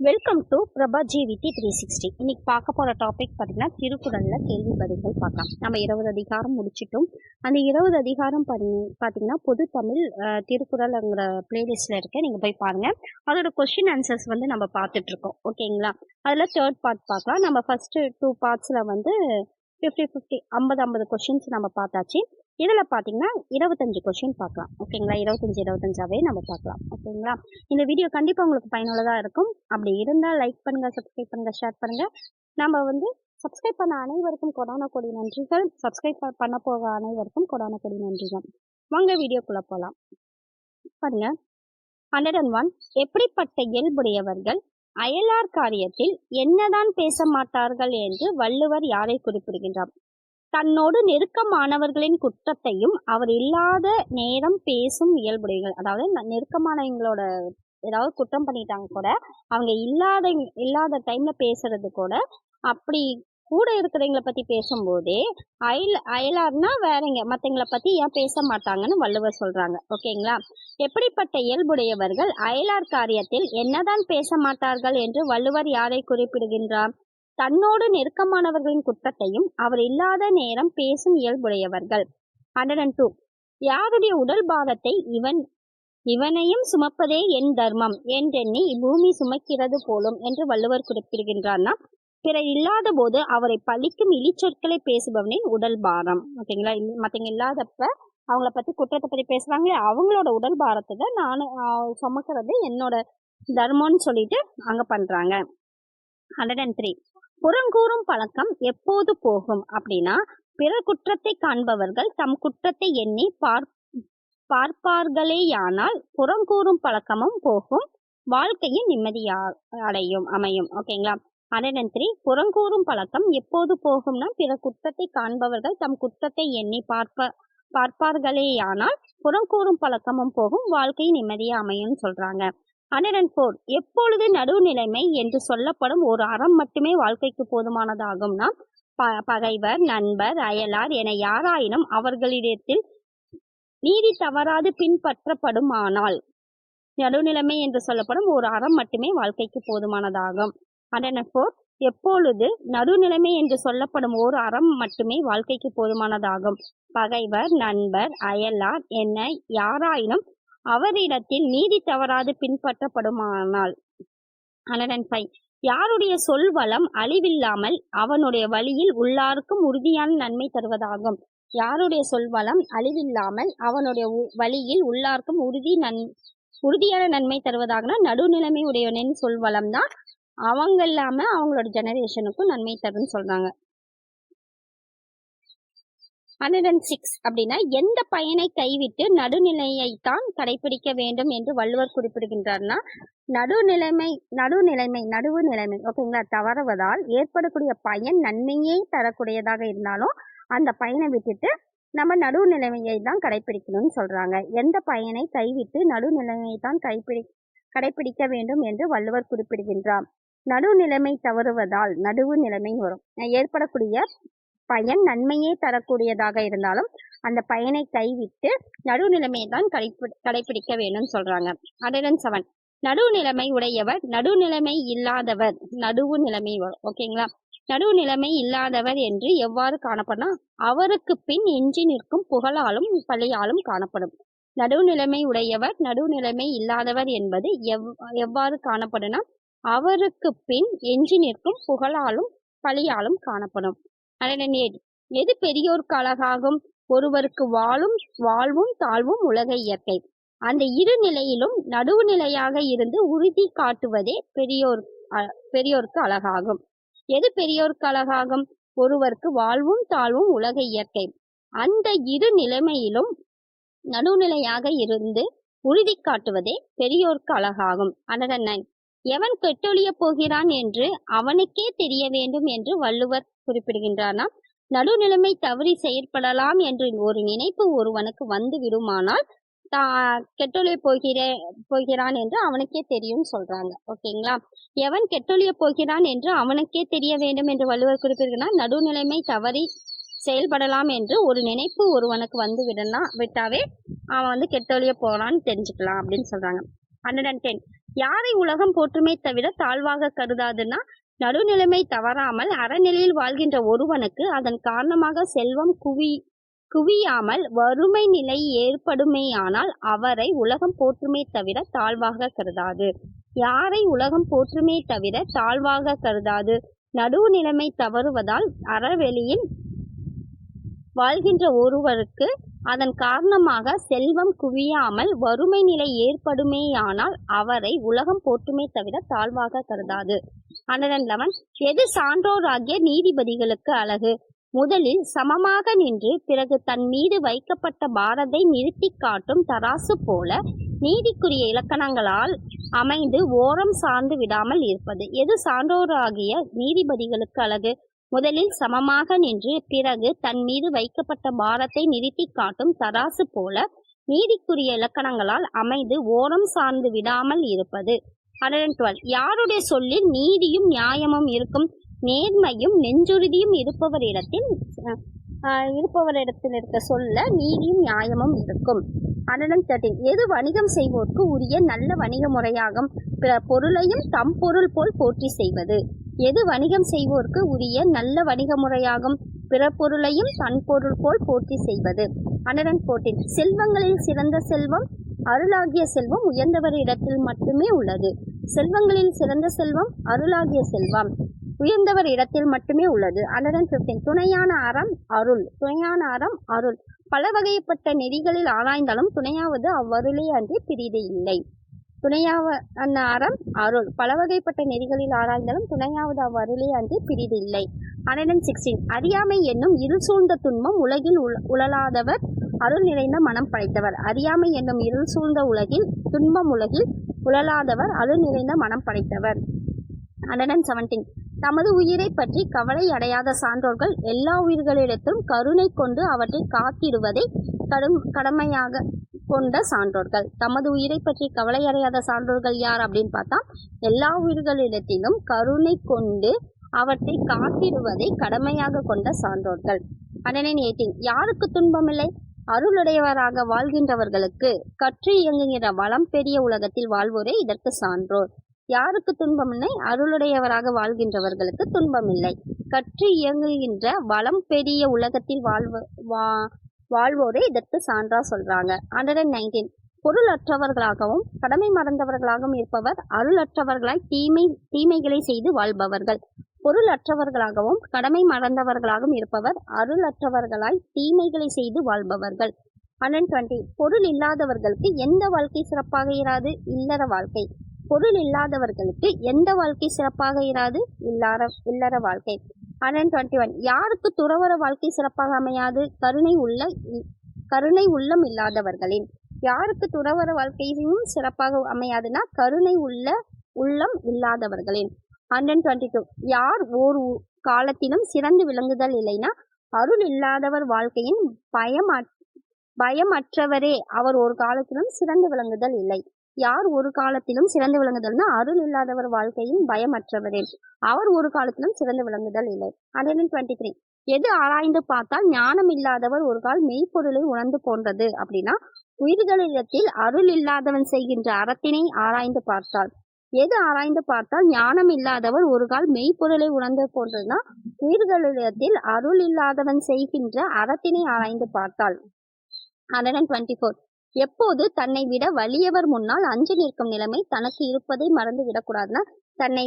Welcome to Prabha ஜிவிடி 360. இன்னைக்கு பார்க்க போகிற டாபிக் பார்த்தீங்கன்னா திருக்குறளில் கேள்வி பதில்கள் பார்க்கலாம். நம்ம 20 அதிகாரம் முடிச்சிட்டோம். அந்த 20 அதிகாரம் பார்த்தீங்கன்னா பொது தமிழ் திருக்குறள்ங்கிற பிளேலிஸ்ட்டில் இருக்க நீங்கள் போய் பாருங்கள். அதோட கொஸ்டின் ஆன்சர்ஸ் வந்து நம்ம பார்த்துட்ருக்கோம். ஓகேங்களா? அதில் தேர்ட் பார்ட் பார்க்கலாம். நம்ம ஃபஸ்ட்டு 2 பார்ட்ஸில் வந்து 50 50 கொஷின்ஸ் நம்ம பார்த்தாச்சு. இதில் பார்த்தீங்கன்னா 25 கொஷின் பார்க்கலாம். ஓகேங்களா? 25 நம்ம பார்க்கலாம். ஓகேங்களா? இந்த வீடியோ கண்டிப்பாக உங்களுக்கு பயனுள்ளதாக இருக்கும். அப்படி இருந்தால் லைக் பண்ணுங்கள், சப்ஸ்கிரைப் பண்ணுங்கள், ஷேர் பண்ணுங்கள். நம்ம வந்து சப்ஸ்கிரைப் பண்ண அனைவருக்கும் கொடான கொடி நன்றிகள். சப்ஸ்கிரைப் பண்ண போக அனைவருக்கும் கொடான கொடி நன்றிகள். வாங்க வீடியோக்குள்ளே போகலாம். பாருங்க, 101. எப்படிப்பட்ட இயல்புடையவர்கள் அயலார் காரியத்தில் என்னதான் பேச மாட்டார்கள் என்று வள்ளுவர் யாரை குறிப்பிடுகின்றார்? தன்னோடு நெருக்கமானவர்களின் குற்றத்தையும் அவர் இல்லாத நேரம் பேசும் இயல்புடையவர்கள். அதாவது நெருக்கமானவங்களோட ஏதாவது குற்றம் பண்ணிட்டாங்க கூட அவங்க இல்லாத டைம்ல பேசுறது கூட, அப்படி கூட இருக்கிறவங்களை பத்தி பேசும்போதே அயலார்னா வேறங்க மற்றவங்களை பத்தி ஏன் பேச மாட்டாங்கன்னு வள்ளுவர் சொல்றாங்க. ஓகேங்களா? எப்படிப்பட்ட இயல்புடையவர்கள் அயலார் காரியத்தில் என்னதான் பேச மாட்டார்கள் என்று வள்ளுவர் யாரை குறிப்பிடுகின்றார்? தன்னோடு நெருக்கமானவர்களின் குற்றத்தையும் அவர் இல்லாத நேரம் பேசும் இயல்புடையவர்கள். 102. யாருடைய உடல் பாரத்தை இவனையும் சுமப்பதே என் தர்மம் என்றெண்ணி இப்பூமி சுமக்கிறது போலும் என்று வள்ளுவர் குறிப்பிடுகின்றார்னா, பிறர் இல்லாத போது அவரை பழிக்கும் இழிச்சொற்களை பேசுபவனின் உடல் பாரம். ஓகேங்களா? மற்றவங்க இல்லாதப்ப அவங்கள பத்தி குற்றத்தை பத்தி பேசுறாங்க, அவங்களோட உடல் பாரத்தை தான் நான் சுமக்கிறது என்னோட தர்மம்னு சொல்லிட்டு அங்க பண்றாங்க. 103. புறங்கூறும் பழக்கம் எப்போது போகும் அப்படின்னா, பிறர் குற்றத்தை காண்பவர்கள் தம் குற்றத்தை எண்ணி பார்ப்பார்களேயானால் புறங்கூறும் பழக்கமும் போகும், வாழ்க்கையின் நிம்மதியும் அமையும். ஓகேங்களா? 103. புறங்கூறும் பழக்கம் எப்போது போகும்னா, பிறர் குற்றத்தை காண்பவர்கள் தம் குற்றத்தை எண்ணி பார்ப்பார்களேயானால் புறங்கூறும் பழக்கமும் போகும், வாழ்க்கையின் நிம்மதியா அமையும் சொல்றாங்க. 104. எப்பொழுது நடுவுநிலைமை என்று சொல்லப்படும் ஒரு அறம் மட்டுமே வாழ்க்கைக்கு போதுமானதாகும்னா, பகைவர், நண்பர், அயலார் என யாராயினும் அவர்களிடத்தில் நீதி தவறாது பின்பற்றப்படுமானால் நடுநிலைமை என்று சொல்லப்படும் ஒரு அறம் மட்டுமே வாழ்க்கைக்கு போதுமானதாகும். 104. எப்பொழுது நடுநிலைமை என்று சொல்லப்படும் ஒரு அறம் மட்டுமே வாழ்க்கைக்கு போதுமானதாகும், பகைவர், நண்பர், அயலார் என யாராயினும் அவரிடத்தில் நீதி தவறாது பின்பற்றப்படுமானால். 105. யாருடைய சொல் வளம் அழிவில்லாமல் அவனுடைய வழியில் உள்ளார்க்கும் உறுதியான நன்மை தருவதாகும். யாருடைய சொல்வளம் அழிவில்லாமல் அவனுடைய வழியில் உள்ளார்க்கும் உறுதியான நன்மை தருவதாகனா, நடுநிலைமை உடையவனின் சொல்வளம் தான் அவங்க இல்லாம அவங்களோட ஜெனரேஷனுக்கும் நன்மை தருன்னு சொல்றாங்க. 106. அப்படின்னா, எந்த பயனை கைவிட்டு நடுநிலையைத்தான் கடைபிடிக்க வேண்டும் என்று வள்ளுவர் குறிப்பிடுகின்றார்னா, நடுவுநிலைமை ஓகேங்களா தவறுவதால் ஏற்படக்கூடிய பயன் நன்மையே தரக்கூடியதாக இருந்தாலும் அந்த பயனை விட்டுட்டு நம்ம நடுவுநிலைமையை தான் கடைபிடிக்கணும்னு சொல்றாங்க. எந்த பயனை கைவிட்டு நடுநிலைமையை தான் கடைபிடிக்க வேண்டும் என்று வள்ளுவர் குறிப்பிடுகின்றார். நடுநிலைமை தவறுவதால் நடுவு நிலைமை வரும். ஏற்படக்கூடிய பயன் நன்மையே தரக்கூடியதாக இருந்தாலும் அந்த பயனை கைவிட்டு நடுநிலைமையை தான் கடைபிடிக்க வேண்டும் சொல்றாங்க. 107. நடுநிலைமை உடையவர் நடுநிலைமை இல்லாதவர் நடுவு நிலைமை வரும். ஓகேங்களா? நடுநிலைமை இல்லாதவர் என்று எவ்வாறு காணப்படும்? அவருக்கு பின் எஞ்சி நிற்கும் புகழாலும் பழியாலும் காணப்படும். நடுநிலைமை உடையவர் நடுநிலைமை இல்லாதவர் என்பது எவ்வாறு காணப்படும்னா, அவருக்கு பின் எஞ்சி நிற்கும் புகழாலும் பழியாலும் காணப்படும். 108. எது பெரியோருக்கு அழகாகும்? ஒருவருக்கு வாழ்வும் தாழ்வும் உலக இயற்கை. அந்த இரு நிலையிலும் நடுவுநிலையாக இருந்து உறுதி காட்டுவதே பெரியோருக்கு அழகாகும். எது பெரியோருக்கு அழகாகும்? ஒருவருக்கு வாழ்வும் தாழ்வும் உலக இயற்கை. அந்த இரு நிலைமையிலும் நடுநிலையாக இருந்து உறுதி காட்டுவதே பெரியோருக்கு அழகாகும். 109. எவன் கெட்டொழிய போகிறான் என்று அவனுக்கே தெரிய வேண்டும் என்று வள்ளுவர் குறிப்பிடுகின்றார்னா, நடுநிலைமை தவறி செயற்படலாம் என்று ஒரு நினைப்பு ஒருவனுக்கு வந்து விடுமானால் கெட்டொழிய போகிறான் என்று அவனுக்கே தெரியும் சொல்றாங்க. ஓகேங்களா? எவன் கெட்டொழிய போகிறான் என்று அவனுக்கே தெரிய வேண்டும் என்று வள்ளுவர் குறிப்பிடுகிறார். நடுநிலைமை தவறி செயல்படலாம் என்று ஒரு நினைப்பு ஒருவனுக்கு வந்து விட்டாவே அவன் வந்து கெட்டொழிய போறான்னு தெரிஞ்சுக்கலாம் அப்படின்னு சொல்றாங்க. 110. யாரை உலகம் போற்றுமே தவிர தாழ்வாக கருதாதுன்னா, நடுநிலைமை தவறாமல் அறநிலையில் வாழ்கின்ற ஒருவனுக்கு அதன் காரணமாக செல்வம் குவியாமல் வறுமை நிலை ஏற்படுமேயானால் அவரை உலகம் போற்றுமே தவிர தாழ்வாக கருதாது. யாரை உலகம் போற்றுமே தவிர தாழ்வாக கருதாது. நடுவுநிலைமை தவறுவதால் அறவெளியில் வாழ்கின்ற ஒருவருக்கு அதன் காரணமாக செல்வம் குவியாமல் வறுமை நிலை ஏற்படுமேயானால் அவரை உலகம் போற்றுமே தவிர தாழ்வாக கருதாது. 111. எது சான்றோராகிய நீதிபதிகளுக்கு அழகு? முதலில் சமமாக நின்று பிறகு தன் மீது வைக்கப்பட்ட பாரத்தை நிறுத்தி காட்டும் தராசு போல நீதிக்குரிய இலக்கணங்களால் அமைந்து ஓரம் சார்ந்து விடாமல் இருப்பது. எது சான்றோராகிய நீதிபதிகளுக்கு அழகு? முதலில் சமமாக நின்று பிறகு தன் மீது வைக்கப்பட்ட பாரத்தை நிறுத்தி காட்டும் தராசு போல நீதிக்குரிய இலக்கணங்களால் அமைந்து ஓரம் சார்ந்து விடாமல் இருப்பது. 112. யாருடைய சொல்லில் நீதியும் நியாயமும் இருக்கும்? நேர்மையும் நெஞ்சுறுதியும் இருப்பவரிடத்தில் இருக்க சொல்ல நீதியும் நியாயமும் இருக்கும். 113. எது வணிகம் செய்வோர்க்கு உரிய நல்ல வணிக முறையாகும்? பிற பொருளையும் தம் பொருள் போல் போற்றி செய்வது. எது வணிகம் செய்வோர்க்கு உரிய நல்ல வணிக முறையாகும்? பிற பொருளையும் தன் பொருள் போல் போற்றி செய்வது. 114. செல்வங்களில் சிறந்த செல்வம் அருளாகிய செல்வம் உயர்ந்தவரிடத்தில் மட்டுமே உள்ளது. செல்வங்களில் சிறந்த செல்வம் அருளாகிய செல்வம் உயர்ந்தவர் இடத்தில் மட்டுமே உள்ளது. 115. துணையான அறம் அருள். துணையான அறம் அருள். பல வகைப்பட்ட நெறிகளில் ஆராய்ந்தாலும் துணையாவது அவ்வருளே அன்றி பிரிது இல்லை. துணையான அறம் அருள். பல வகைப்பட்ட நெறிகளில் ஆராய்ந்தாலும் துணையாவது அவ்வருளே அன்றி பிரிது இல்லை. 116. அறியாமை என்னும் இருள் சூழ்ந்த துன்பம் உலகில் உழலாதவர் அருள் நிறைந்த மனம் படைத்தவர். அறியாமை என்னும் இருள் சூழ்ந்த துன்பம் உலகில் உழலாதவர் அருள் நிறைந்த மனம் படைத்தவர். 117. தமது உயிரை பற்றி கவலை அடையாத சான்றோர்கள் எல்லா உயிர்களிடத்திலும் கருணை கொண்டு அவற்றை காத்திடுவதை கடமையாக கொண்ட சான்றோர்கள். தமது உயிரை பற்றி கவலை அடையாத சான்றோர்கள் யார் அப்படின்னு பார்த்தா, எல்லா உயிர்களிடத்திலும் கருணை கொண்டு அவற்றை காத்திடுவதை கடமையாக கொண்ட சான்றோர்கள். 118. யாருக்கு துன்பமில்லை? அருளுடையவராக வாழ்கின்றவர்களுக்கு. கற்று இயங்குகிற வளம் பெரிய உலகத்தில் வாழ்வோரே இதற்கு சான்றோர். யாருக்கு துன்பமில்லை? அருளுடையவராக வாழ்கின்றவர்களுக்கு துன்பமில்லை. கற்று இயங்குகின்ற வளம் பெரிய உலகத்தில் வாழ்வோரே இதற்கு சான்றா சொல்றாங்க. 119. பொருள் அற்றவர்களாகவும் கடமை மறந்தவர்களாகவும் இருப்பவர் அருளற்றவர்களாய் தீமைகளை செய்து வாழ்பவர்கள். பொருள் அற்றவர்களாகவும் கடமை மறந்தவர்களாகவும் இருப்பவர் அருளற்றவர்களாய் தீமைகளை செய்து வாழ்பவர்கள். 120. பொருள் இல்லாதவர்களுக்கு எந்த வாழ்க்கை சிறப்பாக இராது? இல்லற வாழ்க்கை. பொருள் இல்லாதவர்களுக்கு எந்த வாழ்க்கை சிறப்பாக இராது? இல்லற வாழ்க்கை. 121. யாருக்கு துறவற வாழ்க்கை சிறப்பாக அமையாது? கருணை உள்ளம் இல்லாதவர்களின். யாருக்கு துறவற வாழ்க்கையும் சிறப்பாக அமையாதுன்னா கருணை உள்ளம் இல்லாதவர்களின். 122. யார் ஒரு காலத்திலும் சிறந்து விளங்குதல் இல்லைன்னா அருள் இல்லாதவர் வாழ்க்கையின் பயமற்றவரே அவர் ஒரு காலத்திலும் சிறந்து விளங்குதல் இல்லை. யார் ஒரு காலத்திலும் சிறந்து விளங்குதல்னா அருள் இல்லாதவர் வாழ்க்கையின் பயமற்றவரே அவர் ஒரு காலத்திலும் சிறந்து விளங்குதல் இல்லை. 123. எது ஆராய்ந்து பார்த்தால் ஞானம் இல்லாதவர் ஒரு கால் மெய்ப்பொருளை உணர்ந்து போன்றது அப்படின்னா, உயிர்களிடத்தில் அருள் இல்லாதவன் செய்கின்ற அறத்தினை ஆராய்ந்து பார்த்தால். எது ஆராய்ந்து பார்த்தால் ஞானம் இல்லாதவர் ஒரு கால் மெய்ப்பொருளை உணர்ந்து போன்றதுன்னா, உயிர்களிடத்தில் அருள் இல்லாதவன் செய்கின்ற அறத்தினை ஆராய்ந்து பார்த்தால். 124. எப்போது தன்னை விட வலியவர் முன்னால் அஞ்சு நிற்கும் நிலைமை தனக்கு இருப்பதை மறந்து விடக்கூடாதுன்னா, தன்னை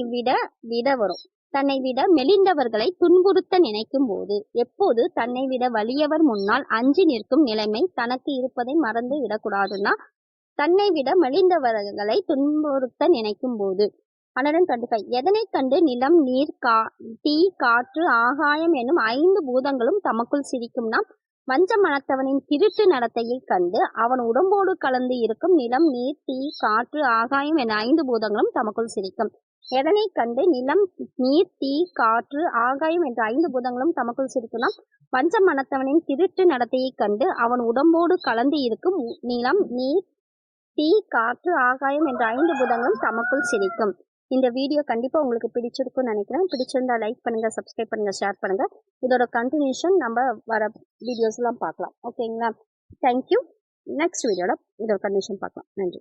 விட மெலிந்தவர்களை துன்புறுத்த நினைக்கும் போது. எப்போது தன்னை விட வலியவர் முன்னால் அஞ்சு நிற்கும் நிலைமை தனக்கு இருப்பதை மறந்து விடக்கூடாதுன்னா, தன்னை விட மெலிந்தவர்களை துன்புறுத்த நினைக்கும் போது. 125. எதனை கண்டு நிலம் நீர் தீ காற்று ஆகாயம் என்னும் 5 பூதங்களும் தமக்குள் சிரிக்கும்னா, வஞ்ச மனத்தவனின் திருட்டு நடத்தையை கண்டு அவன் உடம்போடு கலந்து இருக்கும் நிலம் நீர் தீ காற்று ஆகாயம் என 5 பூதங்களும் தமக்குள் சிரிக்கும். எதனை கண்டு நிலம் நீர் தீ காற்று ஆகாயம் என்ற 5 பூதங்களும் தமக்குள் சிரிக்கும்னா, வஞ்ச மனத்தவனின் திருட்டு நடத்தையை கண்டு அவன் உடம்போடு கலந்து இருக்கும் நிலம் நீர் தீ காற்று ஆகாயம் என்ற 5 பூதங்களும் தமக்குள் சிரிக்கும். இந்த வீடியோ கண்டிப்பாக உங்களுக்கு பிடிச்சிருக்கும்னு நினைக்கிறேன். பிடிச்சிருந்தா லைக் பண்ணுங்கள், சப்ஸ்கிரைப் பண்ணுங்கள், ஷேர் பண்ணுங்கள். இதோட கண்டினியூஷன் நம்ம வர வீடியோஸ்லாம் பார்க்கலாம். ஓகேங்களா? தேங்க்யூ. நெக்ஸ்ட் வீடியோட இதோட கண்டினியூஷன் பார்க்கலாம். நன்றி.